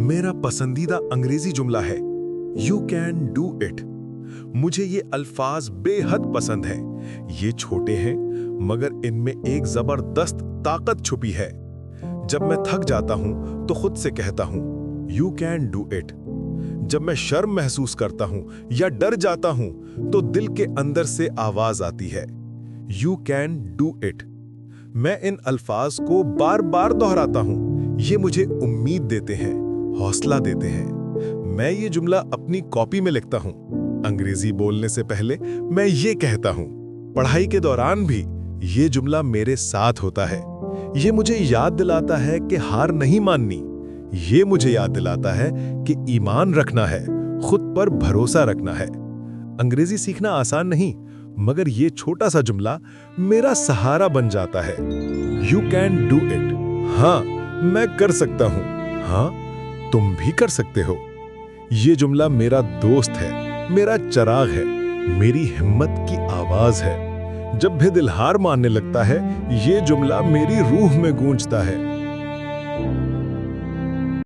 मेरा पसंदीदा अंग्रेजी जुमला है यू कैन डू इट। मुझे ये अल्फाज बेहद पसंद हैं। ये छोटे हैं मगर इनमें एक जबरदस्त ताकत छुपी है। जब मैं थक जाता हूं तो खुद से कहता हूं यू कैन डू इट। जब मैं शर्म महसूस करता हूं या डर जाता हूं तो दिल के अंदर से आवाज आती है यू कैन डू इट। मैं इन अल्फाज को बार बार दोहराता हूं। ये मुझे उम्मीद देते हैं, हौसला देते हैं। मैं ये जुमला अपनी कॉपी में लिखता हूं। अंग्रेजी बोलने से पहले मैं ये कहता हूं। पढ़ाई के दौरान भी ये जुमला मेरे साथ होता है। ये मुझे याद दिलाता है कि हार नहीं माननी। ये मुझे याद दिलाता है कि ईमान रखना है, खुद पर भरोसा रखना है। अंग्रेजी सीखना आसान नहीं, मगर ये छोटा सा जुमला मेरा सहारा बन जाता है। You can do it. हाँ, मैं कर सकता हूं। हाँ, तुम भी कर सकते हो। ये जुमला मेरा दोस्त है, मेरा चिराग है, मेरी हिम्मत की आवाज है। जब भी दिल हार मानने लगता है, ये जुमला मेरी रूह में गूंजता है।